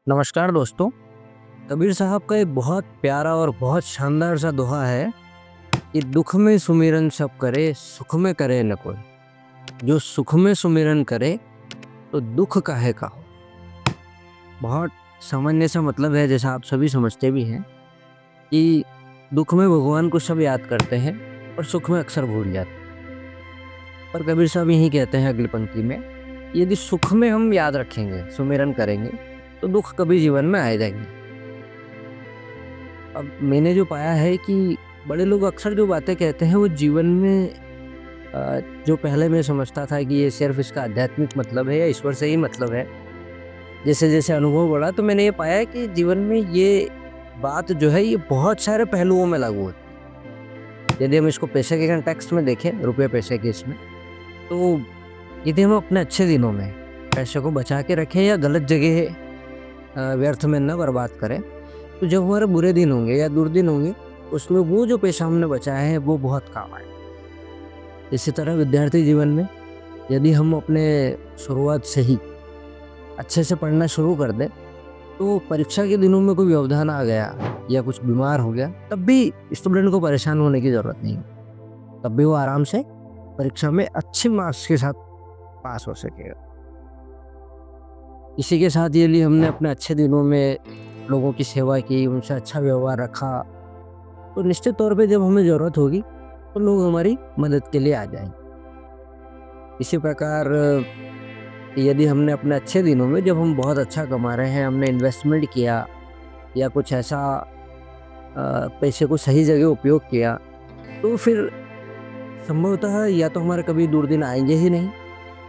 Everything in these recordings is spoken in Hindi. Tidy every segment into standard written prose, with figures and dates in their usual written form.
नमस्कार दोस्तों। कबीर साहब का एक बहुत प्यारा और बहुत शानदार सा दोहा है कि दुख में सुमिरन सब करे, सुख में करे न कोई। जो सुख में सुमिरन करे तो दुख काहे का हो। बहुत सामान्य सा मतलब है, जैसा आप सभी समझते भी हैं कि दुख में भगवान को सब याद करते हैं और सुख में अक्सर भूल जाते हैं। पर कबीर साहब यही कहते हैं अगली पंक्ति में, यदि सुख में हम याद रखेंगे, सुमिरन करेंगे, तो दुख कभी जीवन में आएगा ही नहीं। अब मैंने जो पाया है कि बड़े लोग अक्सर जो बातें कहते हैं वो जीवन में जो पहले मैं समझता था कि ये सिर्फ इसका आध्यात्मिक मतलब है या ईश्वर से ही मतलब है, जैसे जैसे अनुभव बढ़ा तो मैंने ये पाया है कि जीवन में ये बात जो है ये बहुत सारे पहलुओं में लागू होती है। यदि हम इसको पैसे के कंटेक्स्ट में देखें, रुपये पैसे के इसमें, तो यदि हम अपने अच्छे दिनों में पैसे को बचा के रखें या गलत जगह व्यर्थ में न बर्बाद करें, तो जब हमारे बुरे दिन होंगे या दुर्दिन होंगे उसमें वो जो पैसा हमने बचाया है वो बहुत काम आए। इसी तरह विद्यार्थी जीवन में यदि हम अपने शुरुआत से ही अच्छे से पढ़ना शुरू कर दें, तो परीक्षा के दिनों में कोई व्यवधान आ गया या कुछ बीमार हो गया, तब भी स्टूडेंट को परेशान होने की ज़रूरत नहीं है। तब भी वो आराम से परीक्षा में अच्छे मार्क्स के साथ पास हो सकेगा। इसी के साथ यदि हमने अपने अच्छे दिनों में लोगों की सेवा की, उनसे अच्छा व्यवहार रखा, तो निश्चित तौर पे जब हमें ज़रूरत होगी तो लोग हमारी मदद के लिए आ जाएंगे। इसी प्रकार यदि हमने अपने अच्छे दिनों में, जब हम बहुत अच्छा कमा रहे हैं, हमने इन्वेस्टमेंट किया या कुछ ऐसा पैसे को सही जगह उपयोग किया, तो फिर संभवतः या तो हमारे कभी दुर्दिन आएंगे ही नहीं,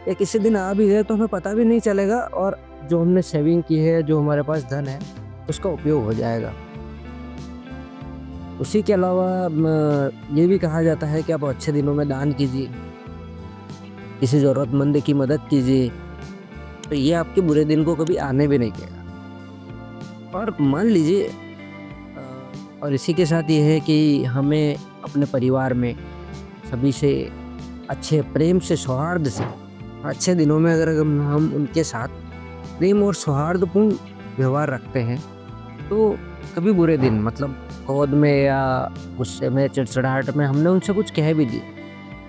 या किसी दिन आ भी गए तो हमें पता भी नहीं चलेगा और जो हमने सेविंग की है, जो हमारे पास धन है, उसका उपयोग हो जाएगा। उसी के अलावा ये भी कहा जाता है कि आप अच्छे दिनों में दान कीजिए, किसी ज़रूरतमंद की मदद कीजिए, तो ये आपके बुरे दिन को कभी आने भी नहीं देगा। और मान लीजिए और इसी के साथ ये है कि हमें अपने परिवार में सभी से अच्छे प्रेम से, सौहार्द से, अच्छे दिनों में अगर हम उनके साथ प्रेम और सौहार्दपूर्ण व्यवहार रखते हैं, तो कभी बुरे दिन, मतलब क्रोध में या गुस्से में, चिड़चिड़ाहट में हमने उनसे कुछ कह भी दिया,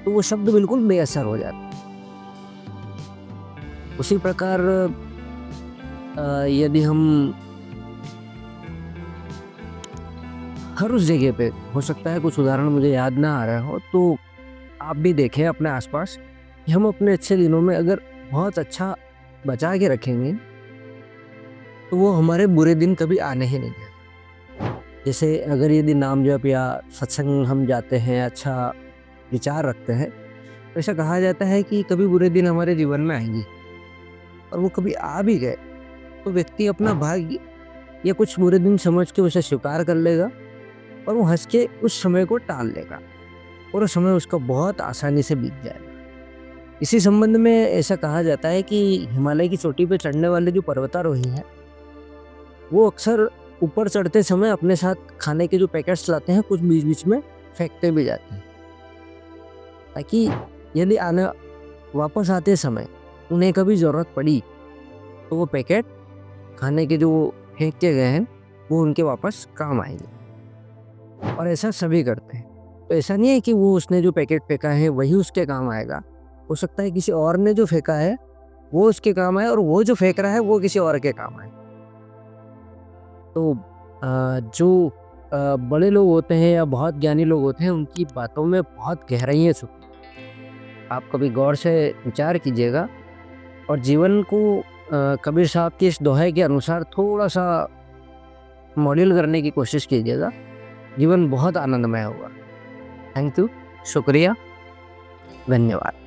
तो वो शब्द बिल्कुल बेअसर हो जाता है। उसी प्रकार यदि हम हर उस जगह पे, हो सकता है कुछ उदाहरण मुझे याद ना आ रहा हो, तो आप भी देखें अपने आसपास कि हम अपने अच्छे दिनों में अगर बहुत अच्छा बचा के रखेंगे, तो वो हमारे बुरे दिन कभी आने ही नहीं देगा। जैसे अगर यदि नाम जप या सत्संग हम जाते हैं, अच्छा विचार रखते हैं, तो ऐसा कहा जाता है कि कभी बुरे दिन हमारे जीवन में आएंगे, और वो कभी आ भी गए तो व्यक्ति अपना भाग्य या कुछ बुरे दिन समझ के उसे स्वीकार कर लेगा और वो हंस के उस समय को टाल लेगा और वो समय उसका बहुत आसानी से बीत जाएगा। इसी संबंध में ऐसा कहा जाता है कि हिमालय की चोटी पर चढ़ने वाले जो पर्वतारोही हैं, वो अक्सर ऊपर चढ़ते समय अपने साथ खाने के जो पैकेट्स लाते हैं, कुछ बीच बीच में फेंकते भी जाते हैं, ताकि यदि वापस आते समय उन्हें कभी ज़रूरत पड़ी तो वो पैकेट, खाने के जो फेंक के गए हैं, वो उनके वापस काम आएंगे। और ऐसा सभी करते हैं। तो ऐसा नहीं है कि वो उसने जो पैकेट फेंका है वही उसके काम आएगा। हो सकता है किसी और ने जो फेंका है वो उसके काम आए, और वो जो फेंक रहा है वो किसी और के काम आए। तो जो बड़े लोग होते हैं या बहुत ज्ञानी लोग होते हैं, उनकी बातों में बहुत गहराइयाँ छुपी। आप कभी गौर से विचार कीजिएगा और जीवन को कबीर साहब के इस दोहे के अनुसार थोड़ा सा मॉडल करने की कोशिश कीजिएगा। जीवन बहुत आनंदमय होगा। थैंक यू, शुक्रिया, धन्यवाद।